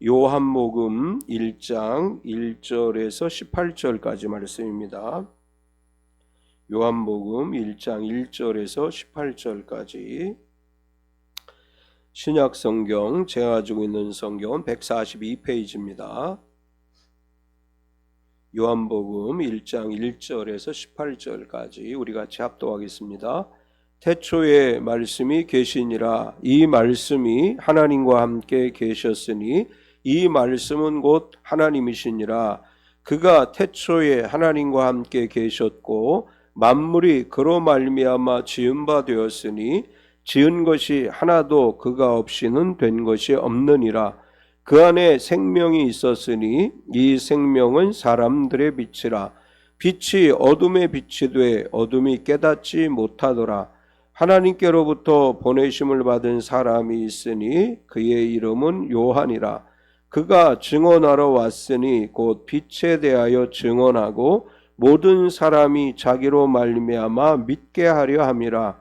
요한복음 1장 1절에서 18절까지 말씀입니다. 요한복음 1장 1절에서 18절까지 신약성경 제가 가지고 있는 성경은 142페이지입니다. 요한복음 1장 1절에서 18절까지 우리 같이 합독하겠습니다. 태초에 말씀이 계시니라. 이 말씀이 하나님과 함께 계셨으니 이 말씀은 곧 하나님이시니라. 그가 태초에 하나님과 함께 계셨고 만물이 그로 말미암아 지은 바 되었으니 지은 것이 하나도 그가 없이는 된 것이 없느니라. 그 안에 생명이 있었으니 이 생명은 사람들의 빛이라. 빛이 어둠에 빛이 돼 어둠이 깨닫지 못하더라. 하나님께로부터 보내심을 받은 사람이 있으니 그의 이름은 요한이라. 그가 증언하러 왔으니 곧 빛에 대하여 증언하고 모든 사람이 자기로 말미암아 믿게 하려 함이라.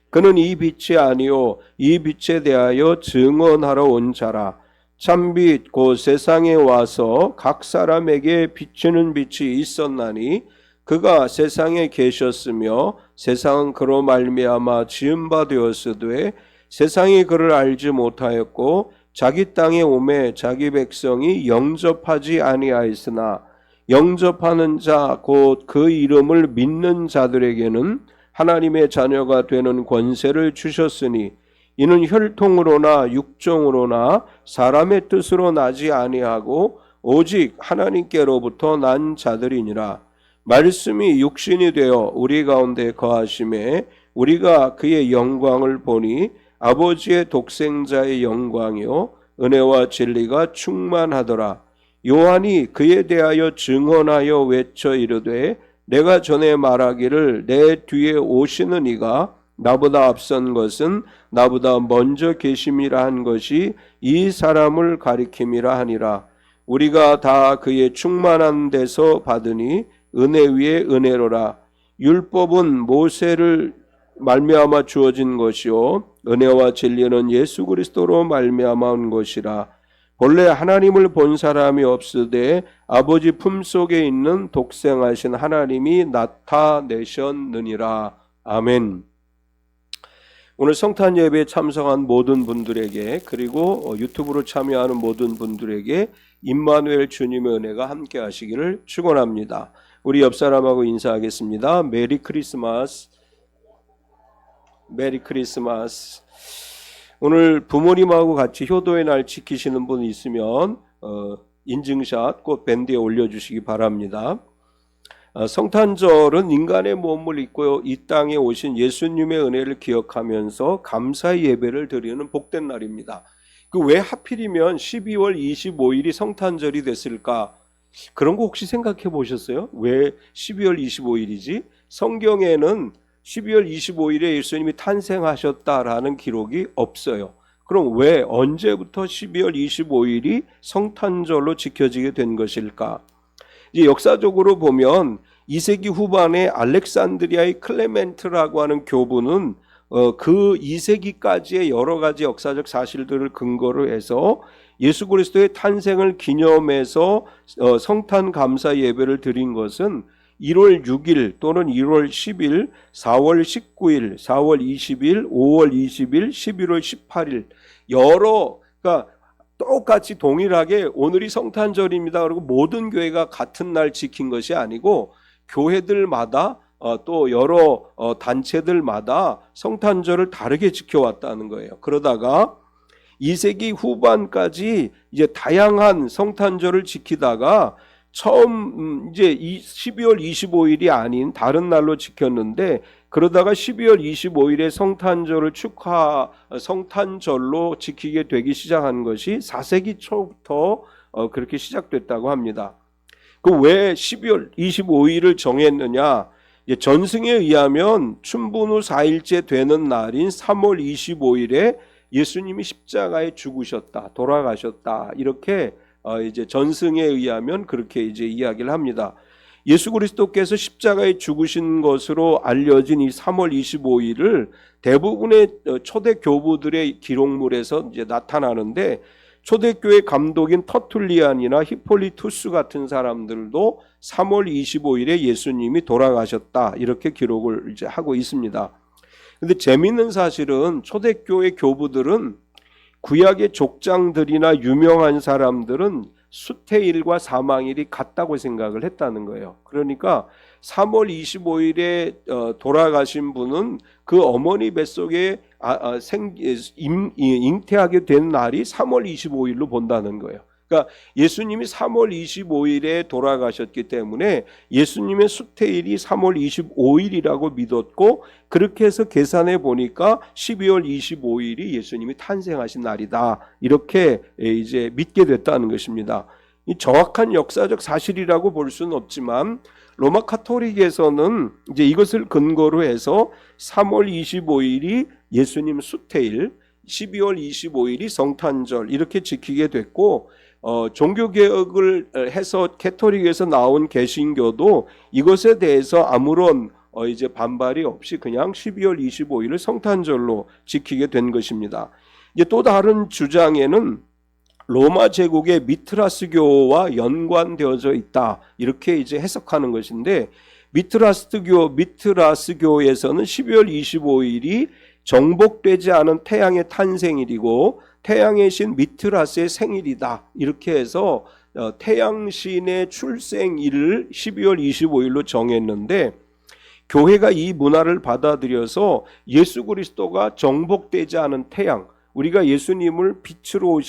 그는 이 빛이 아니요 이 빛에 대하여 증언하러 온 자라. 참빛 곧 세상에 와서 각 사람에게 비추는 빛이 있었나니 그가 세상에 계셨으며 세상은 그로 말미암아 지은 바 되었으되 세상이 그를 알지 못하였고 자기 땅에 오매 자기 백성이 영접하지 아니하였으나 영접하는 자 곧 그 이름을 믿는 자들에게는 하나님의 자녀가 되는 권세를 주셨으니 이는 혈통으로나 육정으로나 사람의 뜻으로 나지 아니하고 오직 하나님께로부터 난 자들이니라. 말씀이 육신이 되어 우리 가운데 거하심에 우리가 그의 영광을 보니 아버지의 독생자의 영광이요 은혜와 진리가 충만하더라. 요한이 그에 대하여 증언하여 외쳐 이르되 내가 전에 말하기를 내 뒤에 오시는 이가 나보다 앞선 것은 나보다 먼저 계심이라 한 것이 이 사람을 가리킴이라 하니라. 우리가 다 그의 충만한 데서 받으니 은혜 위에 은혜로라. 율법은 모세를 말미암아 주어진 것이요 은혜와 진리는 예수 그리스도로 말미암아 온 것이라. 본래 하나님을 본 사람이 없으되 아버지 품속에 있는 독생하신 하나님이 나타내셨느니라. 아멘. 오늘 성탄 예배에 참석한 모든 분들에게 그리고 유튜브로 참여하는 모든 분들에게 임마누엘 주님의 은혜가 함께 하시기를 축원합니다. 우리 옆 사람하고 인사하겠습니다. 메리 크리스마스. 메리 크리스마스. 오늘 부모님하고 같이 효도의 날 지키시는 분 있으면 인증샷 꼭 밴드에 올려주시기 바랍니다. 성탄절은 인간의 몸을 입고 이 땅에 오신 예수님의 은혜를 기억하면서 감사의 예배를 드리는 복된 날입니다. 왜 하필이면 12월 25일이 성탄절이 됐을까? 그런 거 혹시 생각해 보셨어요? 왜 12월 25일이지? 성경에는 12월 25일에 예수님이 탄생하셨다라는 기록이 없어요. 그럼 왜 언제부터 12월 25일이 성탄절로 지켜지게 된 것일까? 이제 역사적으로 보면 2세기 후반에 알렉산드리아의 클레멘트라고 하는 교부는 그 2세기까지의 여러 가지 역사적 사실들을 근거로 해서 예수 그리스도의 탄생을 기념해서 성탄 감사 예배를 드린 것은 1월 6일 또는 1월 10일, 4월 19일, 4월 20일, 5월 20일, 11월 18일 그러니까 똑같이 동일하게 오늘이 성탄절입니다. 그리고 모든 교회가 같은 날 지킨 것이 아니고 교회들마다 또 여러 단체들마다 성탄절을 다르게 지켜왔다는 거예요. 그러다가 2세기 후반까지 이제 다양한 성탄절을 지키다가 처음 이제 12월 25일이 아닌 다른 날로 지켰는데 그러다가 12월 25일에 성탄절로 지키게 되기 시작한 것이 4세기 초부터 그렇게 시작됐다고 합니다. 그 왜 12월 25일을 정했느냐? 전승에 의하면 춘분 후 4일째 되는 날인 3월 25일에 예수님이 십자가에 죽으셨다, 돌아가셨다 이렇게 이제 전승에 의하면 그렇게 이제 이야기를 합니다. 예수 그리스도께서 십자가에 죽으신 것으로 알려진 이 3월 25일을 대부분의 초대 교부들의 기록물에서 이제 나타나는데 초대교회 감독인 터툴리안이나 히폴리투스 같은 사람들도 3월 25일에 예수님이 돌아가셨다 이렇게 기록을 이제 하고 있습니다. 근데 재미있는 사실은 초대교회 교부들은 구약의 족장들이나 유명한 사람들은 수태일과 사망일이 같다고 생각을 했다는 거예요. 그러니까 3월 25일에 돌아가신 분은 그 어머니 뱃속에 잉태하게 된 날이 3월 25일로 본다는 거예요. 그러니까 예수님이 3월 25일에 돌아가셨기 때문에 예수님의 수태일이 3월 25일이라고 믿었고, 그렇게 해서 계산해 보니까 12월 25일이 예수님이 탄생하신 날이다 이렇게 이제 믿게 됐다는 것입니다. 이 정확한 역사적 사실이라고 볼 수는 없지만 로마 카톨릭에서는 이제 이것을 근거로 해서 3월 25일이 예수님 수태일, 12월 25일이 성탄절 이렇게 지키게 됐고, 종교개혁을 해서 캐톨릭에서 나온 개신교도 이것에 대해서 아무런 이제 반발이 없이 그냥 12월 25일을 성탄절로 지키게 된 것입니다. 이제 또 다른 주장에는 로마 제국의 미트라스교와 연관되어져 있다 이렇게 이제 해석하는 것인데, 미트라스교에서는 12월 25일이 정복되지 않은 태양의 탄생일이고 태양의 신 미트라스의 생일이다 이렇게 해서 태양신의 출생일을 12월 25일로 정했는데, 교회가 이 문화를 받아들여서 예수 그리스도가 정복되지 않은 태양, 우리가 예수님을 빛으로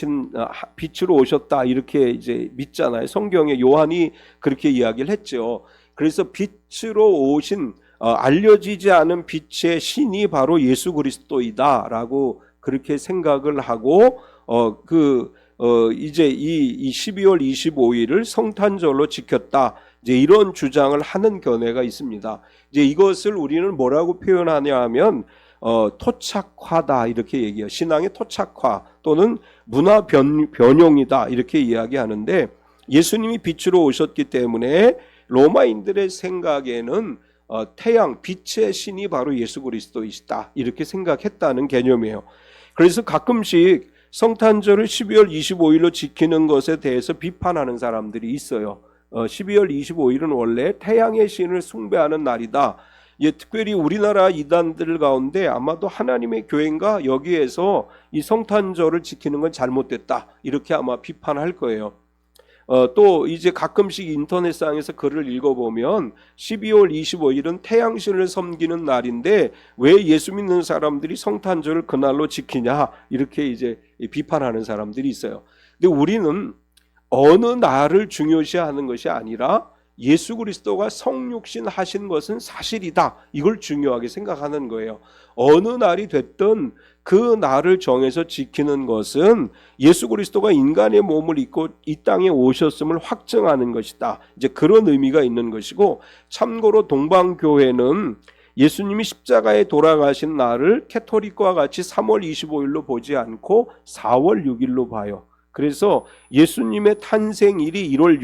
오셨다 이렇게 이제 믿잖아요. 성경에 요한이 그렇게 이야기를 했죠. 그래서 빛으로 오신 알려지지 않은 빛의 신이 바로 예수 그리스도이다라고 그렇게 생각을 하고 이제 이 12월 25일을 성탄절로 지켰다. 이제 이런 주장을 하는 견해가 있습니다. 이제 이것을 우리는 뭐라고 표현하냐 하면 토착화다 이렇게 얘기해요. 신앙의 토착화 또는 문화 변용이다 이렇게 이야기하는데, 예수님이 빛으로 오셨기 때문에 로마인들의 생각에는 태양, 빛의 신이 바로 예수 그리스도이시다 이렇게 생각했다는 개념이에요. 그래서 가끔씩 성탄절을 12월 25일로 지키는 것에 대해서 비판하는 사람들이 있어요. 12월 25일은 원래 태양의 신을 숭배하는 날이다. 특별히 우리나라 이단들 가운데 아마도 하나님의 교회인가 여기에서 이 성탄절을 지키는 건 잘못됐다 이렇게 아마 비판할 거예요. 또 이제 가끔씩 인터넷상에서 글을 읽어보면 12월 25일은 태양신을 섬기는 날인데 왜 예수 믿는 사람들이 성탄절을 그날로 지키냐 이렇게 이제 비판하는 사람들이 있어요. 근데 우리는 어느 날을 중요시하는 것이 아니라 예수 그리스도가 성육신 하신 것은 사실이다 이걸 중요하게 생각하는 거예요. 어느 날이 됐든 그 날을 정해서 지키는 것은 예수 그리스도가 인간의 몸을 입고 이 땅에 오셨음을 확증하는 것이다. 이제 그런 의미가 있는 것이고, 참고로 동방교회는 예수님이 십자가에 돌아가신 날을 캐토릭과 같이 3월 25일로 보지 않고 4월 6일로 봐요. 그래서 예수님의 탄생일이 1월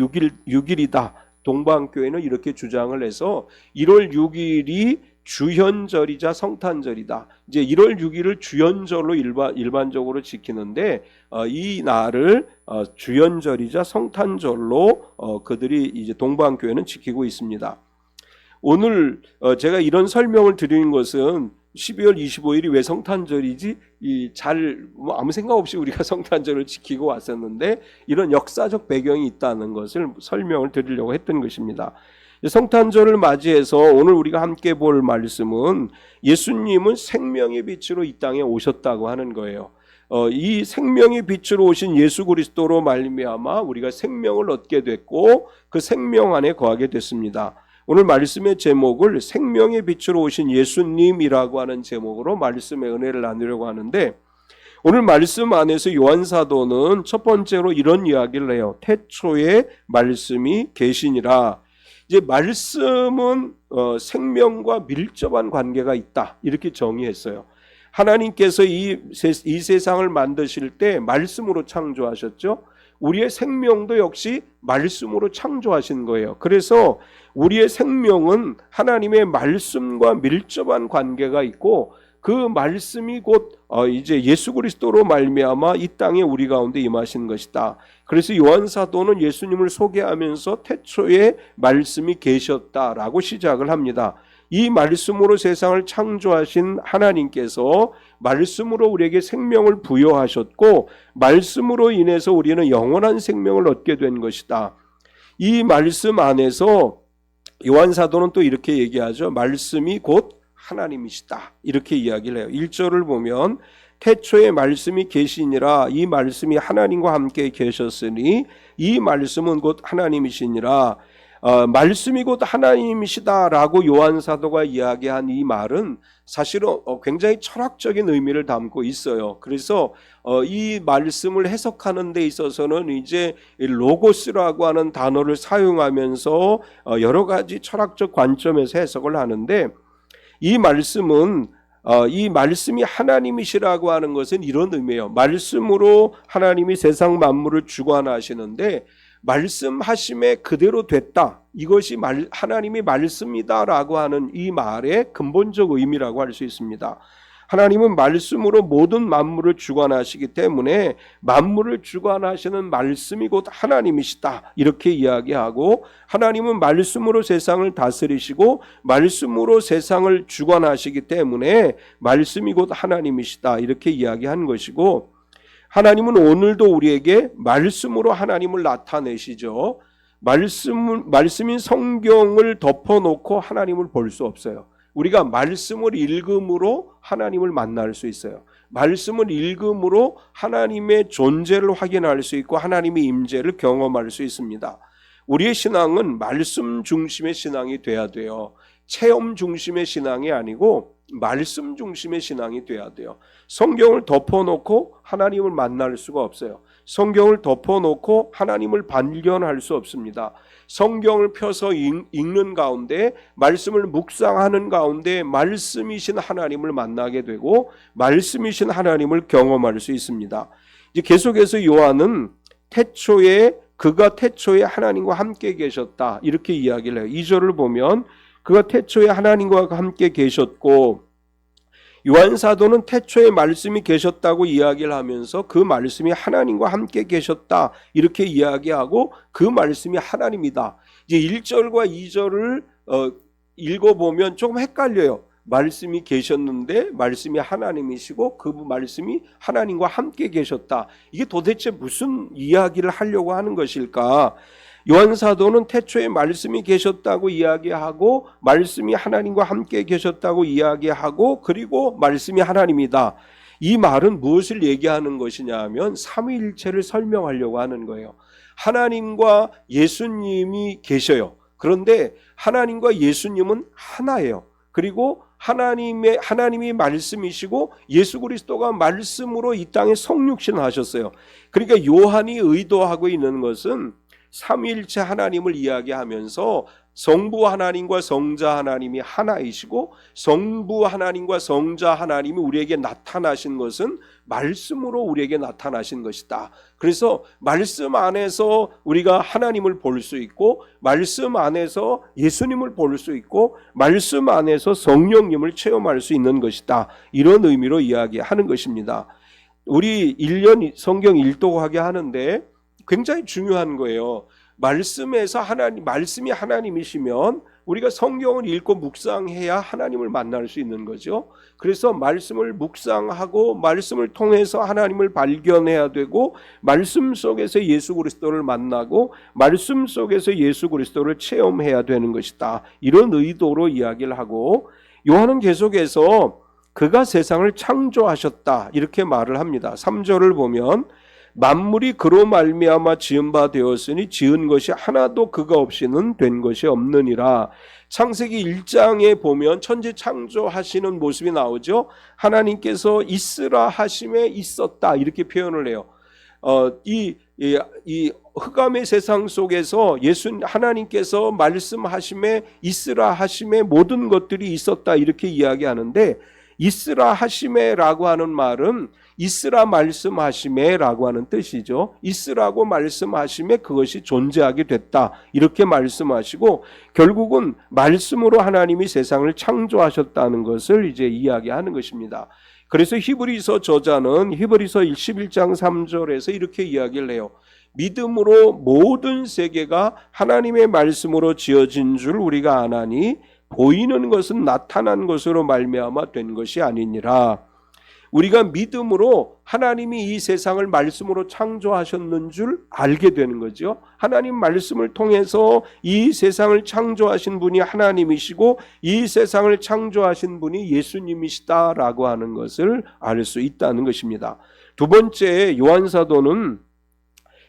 6일이다. 동방교회는 이렇게 주장을 해서 1월 6일이 주현절이자 성탄절이다. 이제 1월 6일을 주현절로 일반적으로 지키는데 이 날을 주현절이자 성탄절로 그들이 이제 동방교회는 지키고 있습니다. 오늘 제가 이런 설명을 드리는 것은 12월 25일이 왜 성탄절이지? 아무 생각 없이 우리가 성탄절을 지키고 왔었는데 이런 역사적 배경이 있다는 것을 설명을 드리려고 했던 것입니다. 성탄절을 맞이해서 오늘 우리가 함께 볼 말씀은 예수님은 생명의 빛으로 이 땅에 오셨다고 하는 거예요. 이 생명의 빛으로 오신 예수 그리스도로 말미암아 우리가 생명을 얻게 됐고 그 생명 안에 거하게 됐습니다. 오늘 말씀의 제목을 생명의 빛으로 오신 예수님이라고 하는 제목으로 말씀의 은혜를 나누려고 하는데, 오늘 말씀 안에서 요한사도는 첫 번째로 이런 이야기를 해요. 태초에 말씀이 계시니라. 이제 말씀은 생명과 밀접한 관계가 있다 이렇게 정의했어요. 하나님께서 이 세상을 만드실 때 말씀으로 창조하셨죠. 우리의 생명도 역시 말씀으로 창조하신 거예요. 그래서 우리의 생명은 하나님의 말씀과 밀접한 관계가 있고 그 말씀이 곧 이제 예수 그리스도로 말미암아 이 땅에 우리 가운데 임하신 것이다. 그래서 요한 사도는 예수님을 소개하면서 태초에 말씀이 계셨다라고 시작을 합니다. 이 말씀으로 세상을 창조하신 하나님께서 말씀으로 우리에게 생명을 부여하셨고 말씀으로 인해서 우리는 영원한 생명을 얻게 된 것이다. 이 말씀 안에서 요한 사도는 또 이렇게 얘기하죠. 말씀이 곧 하나님이시다. 이렇게 이야기를 해요. 1절을 보면 태초에 말씀이 계시니라 이 말씀이 하나님과 함께 계셨으니 이 말씀은 곧 하나님이시니라. 말씀이 곧 하나님이시다라고 요한 사도가 이야기한 이 말은 사실은 굉장히 철학적인 의미를 담고 있어요. 그래서 이 말씀을 해석하는 데 있어서는 이제 로고스라고 하는 단어를 사용하면서 여러 가지 철학적 관점에서 해석을 하는데 이 말씀은 이 말씀이 하나님이시라고 하는 것은 이런 의미예요. 말씀으로 하나님이 세상 만물을 주관하시는데 말씀하심에 그대로 됐다. 이것이 하나님이 말씀이다라고 하는 이 말의 근본적 의미라고 할 수 있습니다. 하나님은 말씀으로 모든 만물을 주관하시기 때문에 만물을 주관하시는 말씀이 곧 하나님이시다. 이렇게 이야기하고 하나님은 말씀으로 세상을 다스리시고 말씀으로 세상을 주관하시기 때문에 말씀이 곧 하나님이시다. 이렇게 이야기한 것이고 하나님은 오늘도 우리에게 말씀으로 하나님을 나타내시죠. 말씀인 성경을 덮어놓고 하나님을 볼 수 없어요. 우리가 말씀을 읽음으로 하나님을 만날 수 있어요. 말씀을 읽음으로 하나님의 존재를 확인할 수 있고 하나님의 임재를 경험할 수 있습니다. 우리의 신앙은 말씀 중심의 신앙이 돼야 돼요. 체험 중심의 신앙이 아니고 말씀 중심의 신앙이 돼야 돼요. 성경을 덮어놓고 하나님을 만날 수가 없어요. 성경을 덮어놓고 하나님을 발견할 수 없습니다. 성경을 펴서 읽는 가운데 말씀을 묵상하는 가운데 말씀이신 하나님을 만나게 되고 말씀이신 하나님을 경험할 수 있습니다. 이제 계속해서 요한은 그가 태초에 하나님과 함께 계셨다 이렇게 이야기를 해요. 2절을 보면 그가 태초에 하나님과 함께 계셨고 요한 사도는 태초에 말씀이 계셨다고 이야기를 하면서 그 말씀이 하나님과 함께 계셨다 이렇게 이야기하고 그 말씀이 하나님이다. 이제 1절과 2절을 읽어보면 조금 헷갈려요. 말씀이 계셨는데 말씀이 하나님이시고 그 말씀이 하나님과 함께 계셨다. 이게 도대체 무슨 이야기를 하려고 하는 것일까? 요한 사도는 태초에 말씀이 계셨다고 이야기하고 말씀이 하나님과 함께 계셨다고 이야기하고 그리고 말씀이 하나님이다. 이 말은 무엇을 얘기하는 것이냐 하면 삼위일체를 설명하려고 하는 거예요. 하나님과 예수님이 계셔요. 그런데 하나님과 예수님은 하나예요. 그리고 하나님이 말씀이시고 예수 그리스도가 말씀으로 이 땅에 성육신하셨어요. 그러니까 요한이 의도하고 있는 것은 삼위일체 하나님을 이야기하면서 성부 하나님과 성자 하나님이 하나이시고 성부 하나님과 성자 하나님이 우리에게 나타나신 것은 말씀으로 우리에게 나타나신 것이다. 그래서 말씀 안에서 우리가 하나님을 볼 수 있고 말씀 안에서 예수님을 볼 수 있고 말씀 안에서 성령님을 체험할 수 있는 것이다. 이런 의미로 이야기하는 것입니다. 우리 1년 성경 일독하게 하는데 굉장히 중요한 거예요. 말씀에서 말씀이 하나님이시면 우리가 성경을 읽고 묵상해야 하나님을 만날 수 있는 거죠. 그래서 말씀을 묵상하고 말씀을 통해서 하나님을 발견해야 되고 말씀 속에서 예수 그리스도를 만나고 말씀 속에서 예수 그리스도를 체험해야 되는 것이다. 이런 의도로 이야기를 하고 요한은 계속해서 그가 세상을 창조하셨다 이렇게 말을 합니다. 3절을 보면 만물이 그로 말미암아 지은 바 되었으니 지은 것이 하나도 그가 없이는 된 것이 없느니라. 창세기 1장에 보면 천지 창조하시는 모습이 나오죠. 하나님께서 있으라 하심에 있었다 이렇게 표현을 해요. 이 흑암의 세상 속에서 하나님께서 말씀하심에 있으라 하심에 모든 것들이 있었다 이렇게 이야기하는데 있으라 하시매라고 하는 말은 있으라 말씀하시매라고 하는 뜻이죠. 있으라고 말씀하시매 그것이 존재하게 됐다, 이렇게 말씀하시고 결국은 말씀으로 하나님이 세상을 창조하셨다는 것을 이제 이야기하는 것입니다. 그래서 히브리서 저자는 히브리서 11장 3절에서 이렇게 이야기를 해요. 믿음으로 모든 세계가 하나님의 말씀으로 지어진 줄 우리가 아나니 보이는 것은 나타난 것으로 말미암아 된 것이 아니니라. 우리가 믿음으로 하나님이 이 세상을 말씀으로 창조하셨는 줄 알게 되는 거죠. 하나님 말씀을 통해서 이 세상을 창조하신 분이 하나님이시고 이 세상을 창조하신 분이 예수님이시다라고 하는 것을 알 수 있다는 것입니다. 두 번째, 요한사도는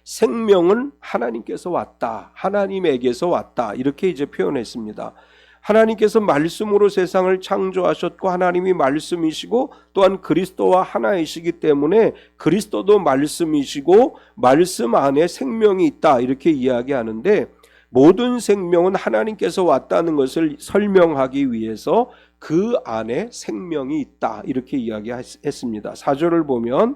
생명은 하나님께서 왔다, 하나님에게서 왔다, 이렇게 이제 표현했습니다. 하나님께서 말씀으로 세상을 창조하셨고 하나님이 말씀이시고 또한 그리스도와 하나이시기 때문에 그리스도도 말씀이시고 말씀 안에 생명이 있다, 이렇게 이야기하는데 모든 생명은 하나님께서 왔다는 것을 설명하기 위해서 그 안에 생명이 있다, 이렇게 이야기했습니다. 4절을 보면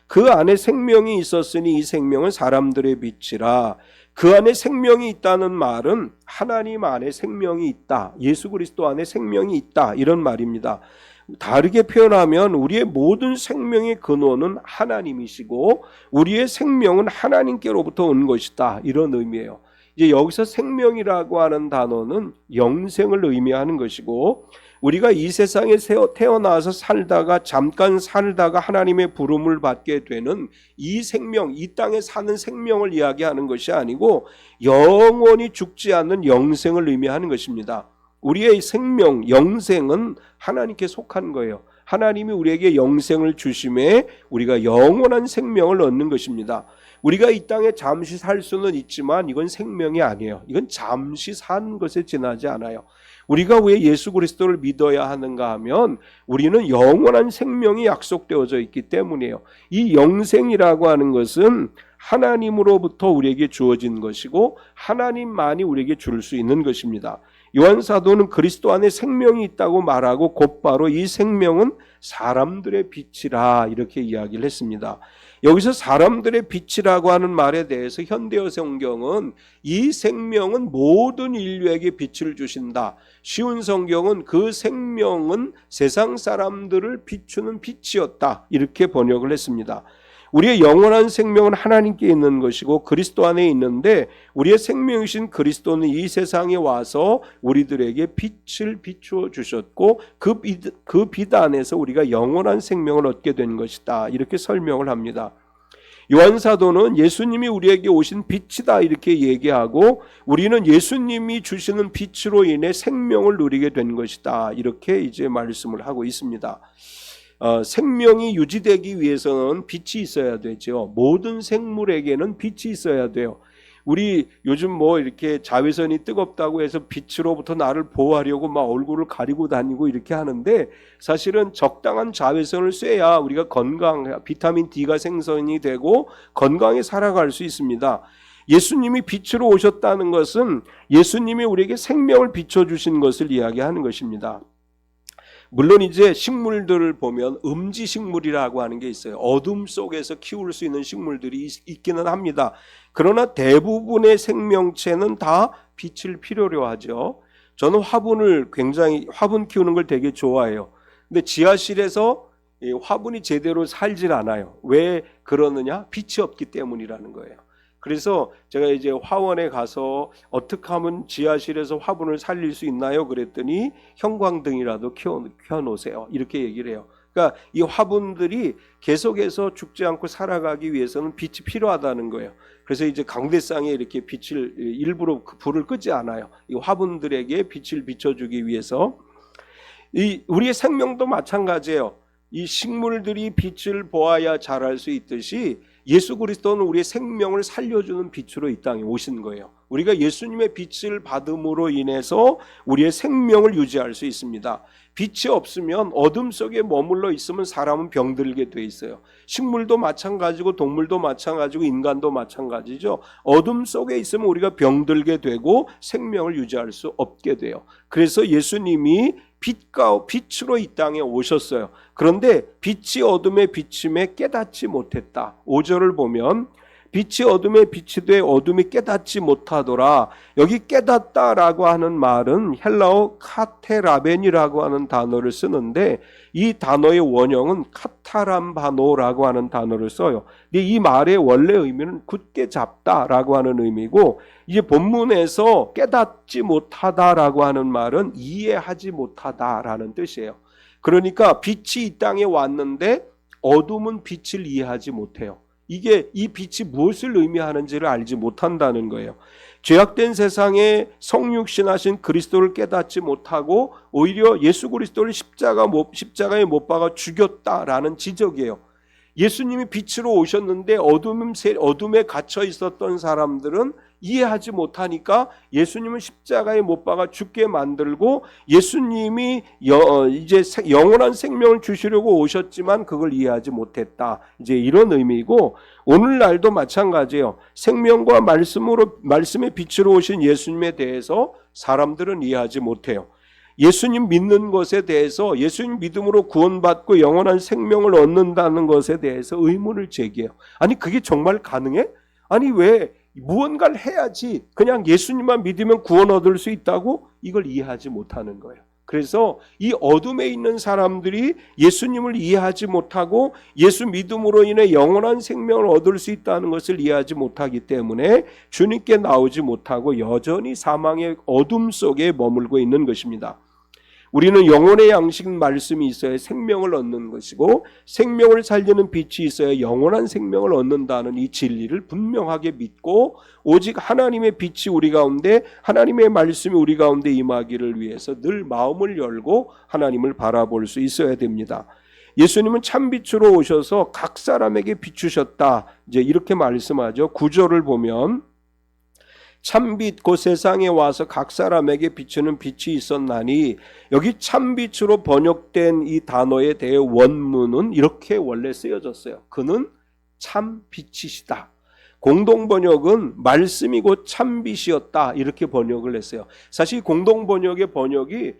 그 안에 생명이 있었으니 이 생명은 사람들의 빛이라. 그 안에 생명이 있다는 말은 하나님 안에 생명이 있다, 예수 그리스도 안에 생명이 있다, 이런 말입니다. 다르게 표현하면 우리의 모든 생명의 근원은 하나님이시고 우리의 생명은 하나님께로부터 온 것이다, 이런 의미예요. 이제 여기서 생명이라고 하는 단어는 영생을 의미하는 것이고 우리가 이 세상에 태어나서 살다가 잠깐 살다가 하나님의 부름을 받게 되는 이 생명, 이 땅에 사는 생명을 이야기하는 것이 아니고 영원히 죽지 않는 영생을 의미하는 것입니다. 우리의 생명, 영생은 하나님께 속한 거예요. 하나님이 우리에게 영생을 주심에 우리가 영원한 생명을 얻는 것입니다. 우리가 이 땅에 잠시 살 수는 있지만 이건 생명이 아니에요. 이건 잠시 산 것에 지나지 않아요. 우리가 왜 예수 그리스도를 믿어야 하는가 하면 우리는 영원한 생명이 약속되어져 있기 때문이에요. 이 영생이라고 하는 것은 하나님으로부터 우리에게 주어진 것이고 하나님만이 우리에게 줄 수 있는 것입니다. 요한사도는 그리스도 안에 생명이 있다고 말하고 곧바로 이 생명은 사람들의 빛이라, 이렇게 이야기를 했습니다. 여기서 사람들의 빛이라고 하는 말에 대해서 현대어 성경은 이 생명은 모든 인류에게 빛을 주신다, 쉬운 성경은 그 생명은 세상 사람들을 비추는 빛이었다, 이렇게 번역을 했습니다. 우리의 영원한 생명은 하나님께 있는 것이고 그리스도 안에 있는데 우리의 생명이신 그리스도는 이 세상에 와서 우리들에게 빛을 비추어 주셨고 그 빛 안에서 우리가 영원한 생명을 얻게 된 것이다, 이렇게 설명을 합니다. 요한사도는 예수님이 우리에게 오신 빛이다, 이렇게 얘기하고 우리는 예수님이 주시는 빛으로 인해 생명을 누리게 된 것이다, 이렇게 이제 말씀을 하고 있습니다. 생명이 유지되기 위해서는 빛이 있어야 되죠. 모든 생물에게는 빛이 있어야 돼요. 우리 요즘 뭐 이렇게 자외선이 뜨겁다고 해서 빛으로부터 나를 보호하려고 막 얼굴을 가리고 다니고 이렇게 하는데 사실은 적당한 자외선을 쐬야 우리가 비타민 D가 생성이 되고 건강에 살아갈 수 있습니다. 예수님이 빛으로 오셨다는 것은 예수님이 우리에게 생명을 비춰주신 것을 이야기하는 것입니다. 물론 이제 식물들을 보면 음지식물이라고 하는 게 있어요. 어둠 속에서 키울 수 있는 식물들이 있기는 합니다. 그러나 대부분의 생명체는 다 빛을 필요로 하죠. 저는 화분 키우는 걸 되게 좋아해요. 근데 지하실에서 화분이 제대로 살질 않아요. 왜 그러느냐? 빛이 없기 때문이라는 거예요. 그래서 제가 이제 화원에 가서 어떻게 하면 지하실에서 화분을 살릴 수 있나요? 그랬더니 형광등이라도 켜놓으세요, 이렇게 얘기를 해요. 그러니까 이 화분들이 계속해서 죽지 않고 살아가기 위해서는 빛이 필요하다는 거예요. 그래서 이제 강대상에 이렇게 빛을 일부러 불을 끄지 않아요. 이 화분들에게 빛을 비춰주기 위해서. 우리의 생명도 마찬가지예요. 이 식물들이 빛을 보아야 자랄 수 있듯이 예수 그리스도는 우리의 생명을 살려주는 빛으로 이 땅에 오신 거예요. 우리가 예수님의 빛을 받음으로 인해서 우리의 생명을 유지할 수 있습니다. 빛이 없으면 어둠 속에 머물러 있으면 사람은 병들게 돼 있어요. 식물도 마찬가지고 동물도 마찬가지고 인간도 마찬가지죠. 어둠 속에 있으면 우리가 병들게 되고 생명을 유지할 수 없게 돼요. 그래서 예수님이 빛으로 이 땅에 오셨어요. 그런데 빛이 어둠에 비침에 깨닫지 못했다. 5절을 보면 빛이 어둠에 비치되 어둠이 깨닫지 못하더라. 여기 깨닫다라고 하는 말은 헬라어 카테라벤이라고 하는 단어를 쓰는데 이 단어의 원형은 카타람바노라고 하는 단어를 써요. 근데 이 말의 원래 의미는 굳게 잡다라고 하는 의미고, 이제 본문에서 깨닫지 못하다라고 하는 말은 이해하지 못하다라는 뜻이에요. 그러니까 빛이 이 땅에 왔는데 어둠은 빛을 이해하지 못해요. 이게 이 빛이 무엇을 의미하는지를 알지 못한다는 거예요. 죄악된 세상에 성육신하신 그리스도를 깨닫지 못하고 오히려 예수 그리스도를 십자가에 못 박아 죽였다라는 지적이에요. 예수님이 빛으로 오셨는데 어둠에 갇혀 있었던 사람들은 이해하지 못하니까 예수님은 십자가에 못 박아 죽게 만들고, 예수님이 이제 영원한 생명을 주시려고 오셨지만 그걸 이해하지 못했다. 이제 이런 의미고, 오늘날도 마찬가지예요. 생명과 말씀의 빛으로 오신 예수님에 대해서 사람들은 이해하지 못해요. 예수님 믿는 것에 대해서, 예수님 믿음으로 구원받고 영원한 생명을 얻는다는 것에 대해서 의문을 제기해요. 아니 그게 정말 가능해? 아니 왜 무언가를 해야지 그냥 예수님만 믿으면 구원 얻을 수 있다고? 이걸 이해하지 못하는 거예요. 그래서 이 어둠에 있는 사람들이 예수님을 이해하지 못하고 예수 믿음으로 인해 영원한 생명을 얻을 수 있다는 것을 이해하지 못하기 때문에 주님께 나오지 못하고 여전히 사망의 어둠 속에 머물고 있는 것입니다. 우리는 영혼의 양식 말씀이 있어야 생명을 얻는 것이고, 생명을 살리는 빛이 있어야 영원한 생명을 얻는다는 이 진리를 분명하게 믿고, 오직 하나님의 빛이 우리 가운데, 하나님의 말씀이 우리 가운데 임하기를 위해서 늘 마음을 열고 하나님을 바라볼 수 있어야 됩니다. 예수님은 참빛으로 오셔서 각 사람에게 비추셨다, 이제 이렇게 말씀하죠. 9절을 보면 참빛 곧 세상에 와서 각 사람에게 비추는 빛이 있었나니, 여기 참빛으로 번역된 이 단어에 대해 원문은 이렇게 원래 쓰여졌어요. 그는 참빛이시다. 공동번역은 말씀이 곧 참빛이었다 이렇게 번역을 했어요. 사실 공동번역의 번역이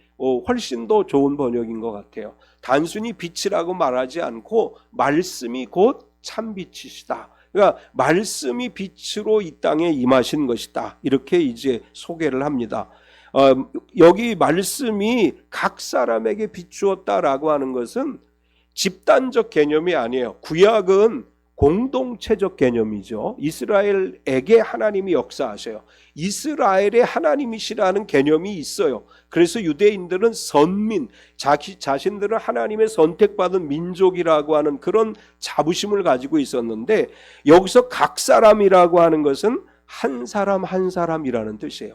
훨씬 더 좋은 번역인 것 같아요. 단순히 빛이라고 말하지 않고 말씀이 곧 참빛이시다. 그러니까 말씀이 빛으로 이 땅에 임하신 것이다. 이렇게 이제 소개를 합니다. 여기 말씀이 각 사람에게 비추었다라고 하는 것은 집단적 개념이 아니에요. 구약은 공동체적 개념이죠. 이스라엘에게 하나님이 역사하셔요. 이스라엘의 하나님이시라는 개념이 있어요. 그래서 유대인들은 선민, 자신들은 하나님의 선택받은 민족이라고 하는 그런 자부심을 가지고 있었는데, 여기서 각 사람이라고 하는 것은 한 사람 한 사람이라는 뜻이에요.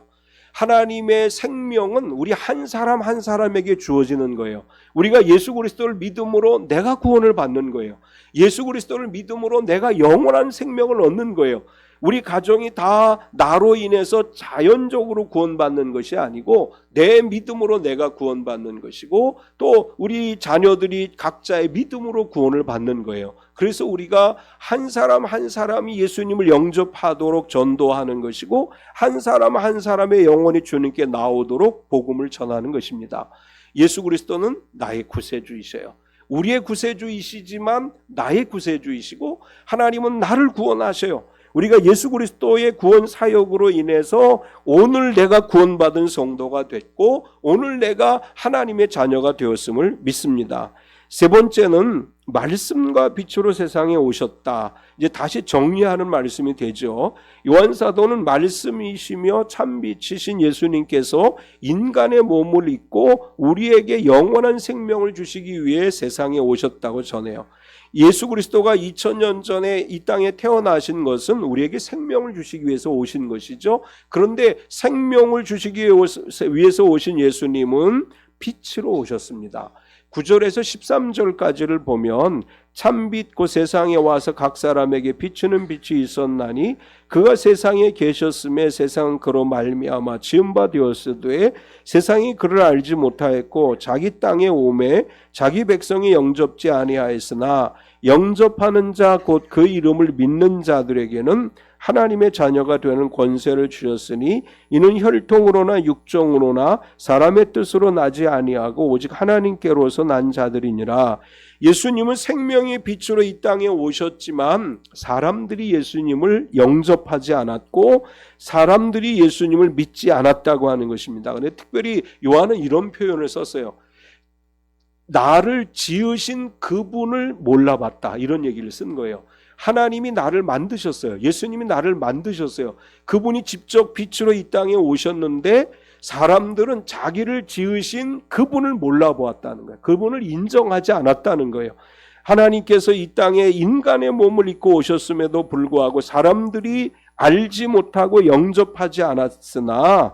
하나님의 생명은 우리 한 사람 한 사람에게 주어지는 거예요. 우리가 예수 그리스도를 믿음으로 내가 구원을 받는 거예요. 예수 그리스도를 믿음으로 내가 영원한 생명을 얻는 거예요. 우리 가정이 다 나로 인해서 자연적으로 구원받는 것이 아니고 내 믿음으로 내가 구원받는 것이고, 또 우리 자녀들이 각자의 믿음으로 구원을 받는 거예요. 그래서 우리가 한 사람 한 사람이 예수님을 영접하도록 전도하는 것이고, 한 사람 한 사람의 영혼이 주님께 나오도록 복음을 전하는 것입니다. 예수 그리스도는 나의 구세주이셔요. 우리의 구세주이시지만 나의 구세주이시고, 하나님은 나를 구원하셔요. 우리가 예수 그리스도의 구원 사역으로 인해서 오늘 내가 구원받은 성도가 됐고, 오늘 내가 하나님의 자녀가 되었음을 믿습니다. 세 번째는 말씀과 빛으로 세상에 오셨다. 이제 다시 정리하는 말씀이 되죠. 요한사도는 말씀이시며 참빛이신 예수님께서 인간의 몸을 입고 우리에게 영원한 생명을 주시기 위해 세상에 오셨다고 전해요. 예수 그리스도가 2000년 전에 이 땅에 태어나신 것은 우리에게 생명을 주시기 위해서 오신 것이죠. 그런데 생명을 주시기 위해서 오신 예수님은 빛으로 오셨습니다. 9절에서 13절까지를 보면 참빛 곧 세상에 와서 각 사람에게 비추는 빛이 있었나니 그가 세상에 계셨음에 세상은 그로 말미암아 지은 바 되었으되 세상이 그를 알지 못하였고 자기 땅에 오매 자기 백성이 영접지 아니하였으나 영접하는 자 곧 그 이름을 믿는 자들에게는 하나님의 자녀가 되는 권세를 주셨으니 이는 혈통으로나 육정으로나 사람의 뜻으로 나지 아니하고 오직 하나님께로서 난 자들이니라. 예수님은 생명의 빛으로 이 땅에 오셨지만 사람들이 예수님을 영접하지 않았고 사람들이 예수님을 믿지 않았다고 하는 것입니다. 그런데 특별히 요한은 이런 표현을 썼어요. 나를 지으신 그분을 몰라봤다, 이런 얘기를 쓴 거예요. 하나님이 나를 만드셨어요. 예수님이 나를 만드셨어요. 그분이 직접 빛으로 이 땅에 오셨는데 사람들은 자기를 지으신 그분을 몰라보았다는 거예요. 그분을 인정하지 않았다는 거예요. 하나님께서 이 땅에 인간의 몸을 입고 오셨음에도 불구하고 사람들이 알지 못하고 영접하지 않았으나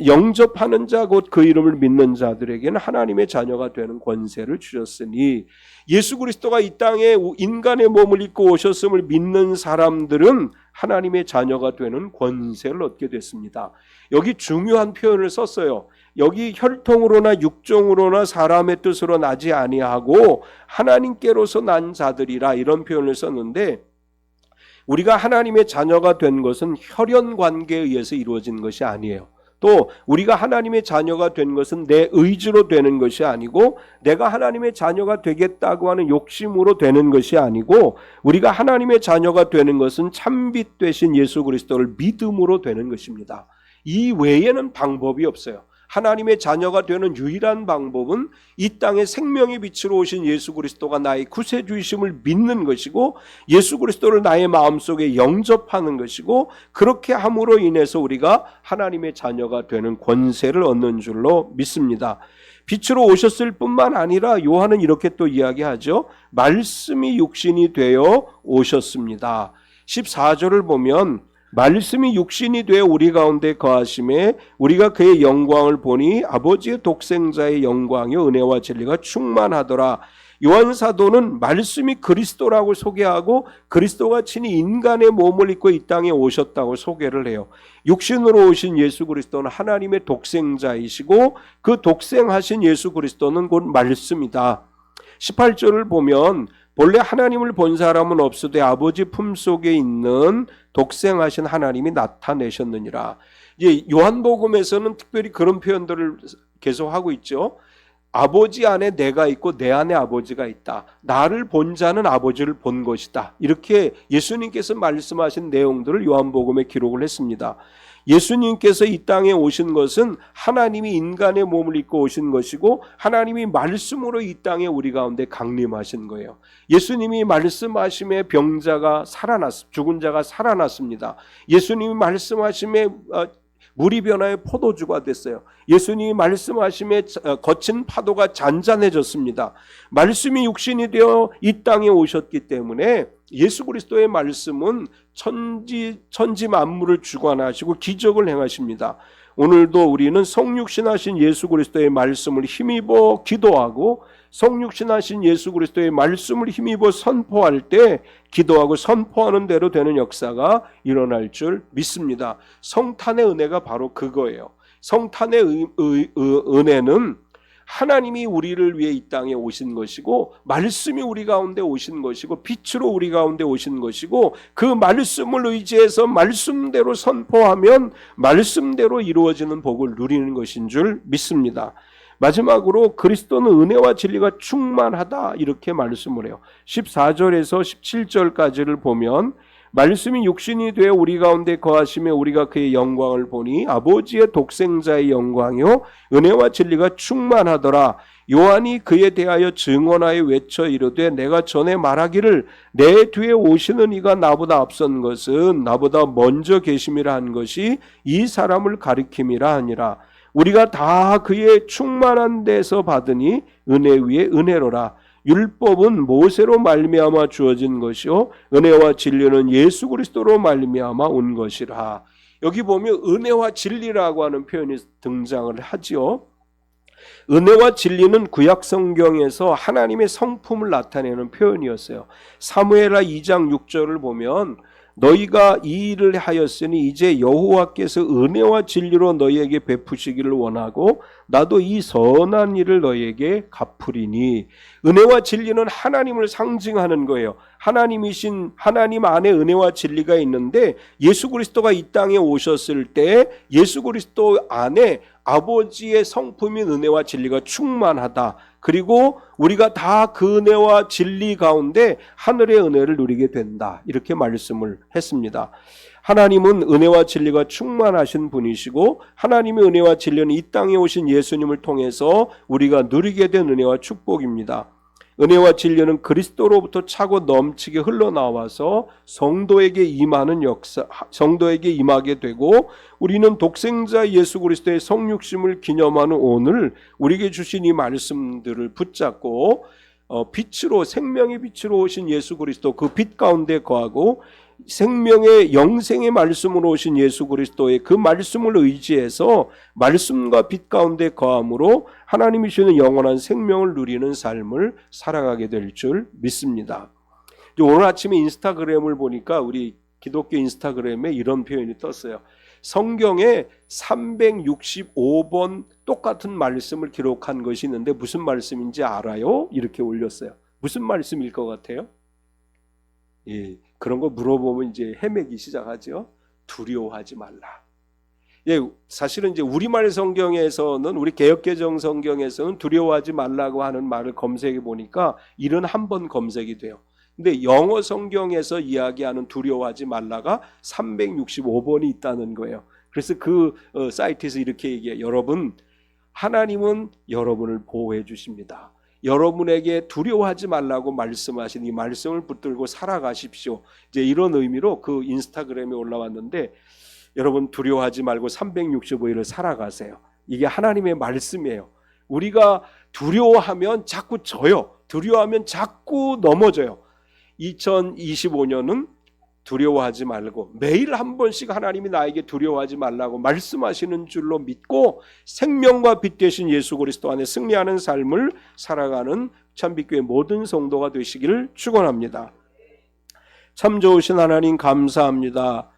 영접하는 자 곧 그 이름을 믿는 자들에게는 하나님의 자녀가 되는 권세를 주셨으니 예수 그리스도가 이 땅에 인간의 몸을 입고 오셨음을 믿는 사람들은 하나님의 자녀가 되는 권세를 얻게 됐습니다. 여기 중요한 표현을 썼어요. 여기 혈통으로나 육정으로나 사람의 뜻으로 나지 아니하고 하나님께로서 난 자들이라, 이런 표현을 썼는데 우리가 하나님의 자녀가 된 것은 혈연 관계에 의해서 이루어진 것이 아니에요. 또 우리가 하나님의 자녀가 된 것은 내 의지로 되는 것이 아니고 내가 하나님의 자녀가 되겠다고 하는 욕심으로 되는 것이 아니고 우리가 하나님의 자녀가 되는 것은 참빛 되신 예수 그리스도를 믿음으로 되는 것입니다. 이 외에는 방법이 없어요. 하나님의 자녀가 되는 유일한 방법은 이 땅에 생명의 빛으로 오신 예수 그리스도가 나의 구세주이심을 믿는 것이고 예수 그리스도를 나의 마음속에 영접하는 것이고 그렇게 함으로 인해서 우리가 하나님의 자녀가 되는 권세를 얻는 줄로 믿습니다. 빛으로 오셨을 뿐만 아니라 요한은 이렇게 또 이야기하죠. 말씀이 육신이 되어 오셨습니다. 14절을 보면 말씀이 육신이 되어 우리 가운데 거하심에 우리가 그의 영광을 보니 아버지의 독생자의 영광이요 은혜와 진리가 충만하더라. 요한 사도는 말씀이 그리스도라고 소개하고 그리스도가 친히 인간의 몸을 입고 이 땅에 오셨다고 소개를 해요. 육신으로 오신 예수 그리스도는 하나님의 독생자이시고 그 독생하신 예수 그리스도는 곧 말씀이다. 18절을 보면 본래 하나님을 본 사람은 없으되 아버지 품속에 있는 독생하신 하나님이 나타내셨느니라. 이제 요한복음에서는 특별히 그런 표현들을 계속하고 있죠. 아버지 안에 내가 있고 내 안에 아버지가 있다. 나를 본 자는 아버지를 본 것이다. 이렇게 예수님께서 말씀하신 내용들을 요한복음에 기록을 했습니다. 예수님께서 이 땅에 오신 것은 하나님이 인간의 몸을 입고 오신 것이고 하나님이 말씀으로 이 땅에 우리 가운데 강림하신 거예요. 예수님이 말씀하심에 병자가 죽은 자가 살아났습니다. 예수님이 말씀하심에 물이 변하여 포도주가 됐어요. 예수님이 말씀하심에 거친 파도가 잔잔해졌습니다. 말씀이 육신이 되어 이 땅에 오셨기 때문에 예수 그리스도의 말씀은 천지 만물을 주관하시고 기적을 행하십니다. 오늘도 우리는 성육신하신 예수 그리스도의 말씀을 힘입어 기도하고 성육신하신 예수 그리스도의 말씀을 힘입어 선포할 때 기도하고 선포하는 대로 되는 역사가 일어날 줄 믿습니다. 성탄의 은혜가 바로 그거예요. 성탄의 은혜는 하나님이 우리를 위해 이 땅에 오신 것이고 말씀이 우리 가운데 오신 것이고 빛으로 우리 가운데 오신 것이고 그 말씀을 의지해서 말씀대로 선포하면 말씀대로 이루어지는 복을 누리는 것인 줄 믿습니다. 마지막으로 그리스도는 은혜와 진리가 충만하다 이렇게 말씀을 해요. 14절에서 17절까지를 보면 말씀이 육신이 되어 우리 가운데 거하시며 우리가 그의 영광을 보니 아버지의 독생자의 영광이요 은혜와 진리가 충만하더라. 요한이 그에 대하여 증언하여 외쳐 이르되 내가 전에 말하기를 내 뒤에 오시는 이가 나보다 앞선 것은 나보다 먼저 계심이라 한 것이 이 사람을 가리킴이라 하니라. 우리가 다 그의 충만한 데서 받으니 은혜 위에 은혜로라. 율법은 모세로 말미암아 주어진 것이요 은혜와 진리는 예수 그리스도로 말미암아 온 것이라. 여기 보면 은혜와 진리라고 하는 표현이 등장을 하지요. 은혜와 진리는 구약 성경에서 하나님의 성품을 나타내는 표현이었어요. 사무엘하 2장 6절을 보면 너희가 이 일을 하였으니 이제 여호와께서 은혜와 진리로 너희에게 베푸시기를 원하고 나도 이 선한 일을 너희에게 갚으리니. 은혜와 진리는 하나님을 상징하는 거예요. 하나님이신 하나님 안에 은혜와 진리가 있는데, 예수 그리스도가 이 땅에 오셨을 때 예수 그리스도 안에 아버지의 성품인 은혜와 진리가 충만하다. 그리고 우리가 다 그 은혜와 진리 가운데 하늘의 은혜를 누리게 된다. 이렇게 말씀을 했습니다. 하나님은 은혜와 진리가 충만하신 분이시고, 하나님의 은혜와 진리는 이 땅에 오신 예수님을 통해서 우리가 누리게 된 은혜와 축복입니다. 은혜와 진리는 그리스도로부터 차고 넘치게 흘러나와서 성도에게 임하는 역사, 성도에게 임하게 되고, 우리는 독생자 예수 그리스도의 성육심을 기념하는 오늘 우리에게 주신 이 말씀들을 붙잡고 빛으로, 생명의 빛으로 오신 예수 그리스도, 그 빛 가운데 거하고 생명의 영생의 말씀으로 오신 예수 그리스도의 그 말씀을 의지해서 말씀과 빛 가운데 거함으로 하나님이 주시는 영원한 생명을 누리는 삶을 살아가게 될 줄 믿습니다. 오늘 아침에 인스타그램을 보니까 우리 기독교 인스타그램에 이런 표현이 떴어요. 성경에 365번 똑같은 말씀을 기록한 것이 있는데 무슨 말씀인지 알아요? 이렇게 올렸어요. 무슨 말씀일 것 같아요? 예, 그런 거 물어보면 이제 헤매기 시작하죠. 두려워하지 말라. 예, 사실은 이제 우리말 성경에서는, 우리 개역개정 성경에서는 두려워하지 말라고 하는 말을 검색해 보니까 71번 검색이 돼요. 근데 영어 성경에서 이야기하는 두려워하지 말라가 365번이 있다는 거예요. 그래서 그 사이트에서 이렇게 얘기해요. 여러분, 하나님은 여러분을 보호해 주십니다. 여러분에게 두려워하지 말라고 말씀하신 이 말씀을 붙들고 살아가십시오. 이제 이런 의미로 그 인스타그램에 올라왔는데, 여러분 두려워하지 말고 365일을 살아가세요. 이게 하나님의 말씀이에요. 우리가 두려워하면 자꾸 져요. 두려워하면 자꾸 넘어져요. 2025년은 두려워하지 말고 매일 한 번씩 하나님이 나에게 두려워하지 말라고 말씀하시는 줄로 믿고 생명과 빛 되신 예수 그리스도 안에 승리하는 삶을 살아가는 참빛교회 모든 성도가 되시기를 축원합니다. 참 좋으신 하나님 감사합니다.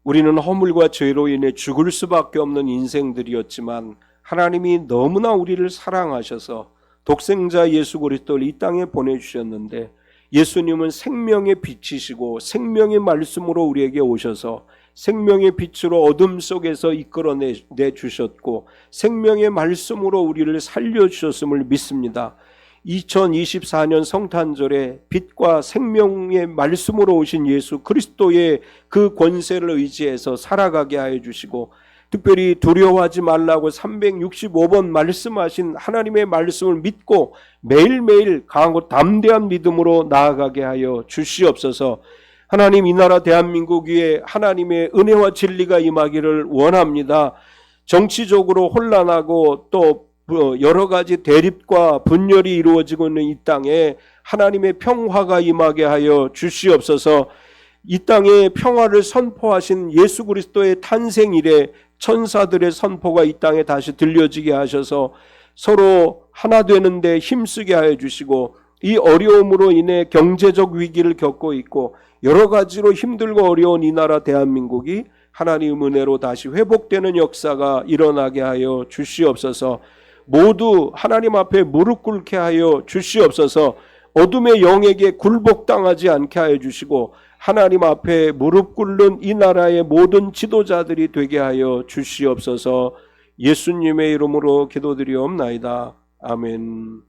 우리는 허물과 죄로 인해 죽을 수밖에 없는 인생들이었지만 하나님이 너무나 우리를 사랑하셔서 독생자 예수 그리스도를 이 땅에 보내주셨는데, 예수님은 생명의 빛이시고 생명의 말씀으로 우리에게 오셔서 생명의 빛으로 어둠 속에서 이끌어내 주셨고 생명의 말씀으로 우리를 살려주셨음을 믿습니다. 2024년 성탄절에 빛과 생명의 말씀으로 오신 예수 그리스도의 그 권세를 의지해서 살아가게 하여 주시고, 특별히 두려워하지 말라고 365번 말씀하신 하나님의 말씀을 믿고 매일매일 강하고 담대한 믿음으로 나아가게 하여 주시옵소서. 하나님, 이 나라 대한민국 위에 하나님의 은혜와 진리가 임하기를 원합니다. 정치적으로 혼란하고 또 여러 가지 대립과 분열이 이루어지고 있는 이 땅에 하나님의 평화가 임하게 하여 주시옵소서. 이 땅에 평화를 선포하신 예수 그리스도의 탄생 이래 천사들의 선포가 이 땅에 다시 들려지게 하셔서 서로 하나 되는데 힘쓰게 하여 주시고, 이 어려움으로 인해 경제적 위기를 겪고 있고 여러 가지로 힘들고 어려운 이 나라 대한민국이 하나님 은혜로 다시 회복되는 역사가 일어나게 하여 주시옵소서. 모두 하나님 앞에 무릎 꿇게 하여 주시옵소서. 어둠의 영에게 굴복당하지 않게 하여 주시고 하나님 앞에 무릎 꿇는 이 나라의 모든 지도자들이 되게 하여 주시옵소서. 예수님의 이름으로 기도드리옵나이다. 아멘.